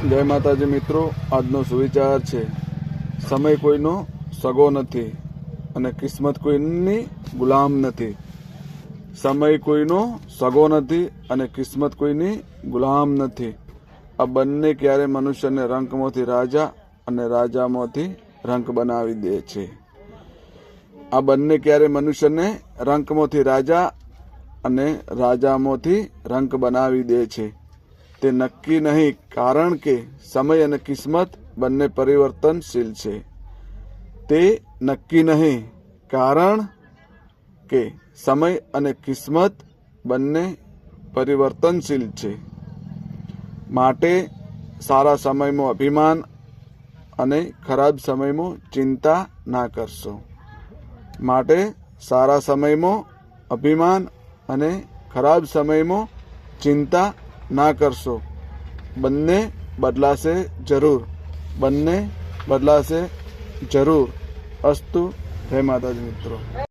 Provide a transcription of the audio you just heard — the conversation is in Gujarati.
જય માતાજી મિત્રો, આજનો સુવિચાર છે, સમય કોઈનો સગો નથી અને કિસ્મત કોઈની ગુલામ નથી. સમય કોઈનો સગો નથી અને કિસ્મત કોઈની ગુલામ નથી. આ બંને ક્યારે મનુષ્યને રંકમાંથી રાજા અને રાજામાંથી રંક બનાવી દે છે. આ બંને ક્યારે મનુષ્યને રંકમાંથી રાજા અને રાજામાંથી રંક બનાવી દે છે તે નક્કી નહીં, કારણ કે સમય અને કિસ્મત બંને પરિવર્તનશીલ છે. તે નક્કી નહીં, કારણ કે સમય અને કિસ્મત બંને પરિવર્તનશીલ છે. માટે સારા સમયમાં અભિમાન અને ખરાબ સમયમાં ચિંતા ના કરશો. માટે સારા સમયમાં અભિમાન અને ખરાબ સમયમાં ચિંતા ના કરશો. બંને બદલાશે જરૂર. બંને બદલાશે જરૂર. અસ્તુ. જય માતાજી મિત્રો.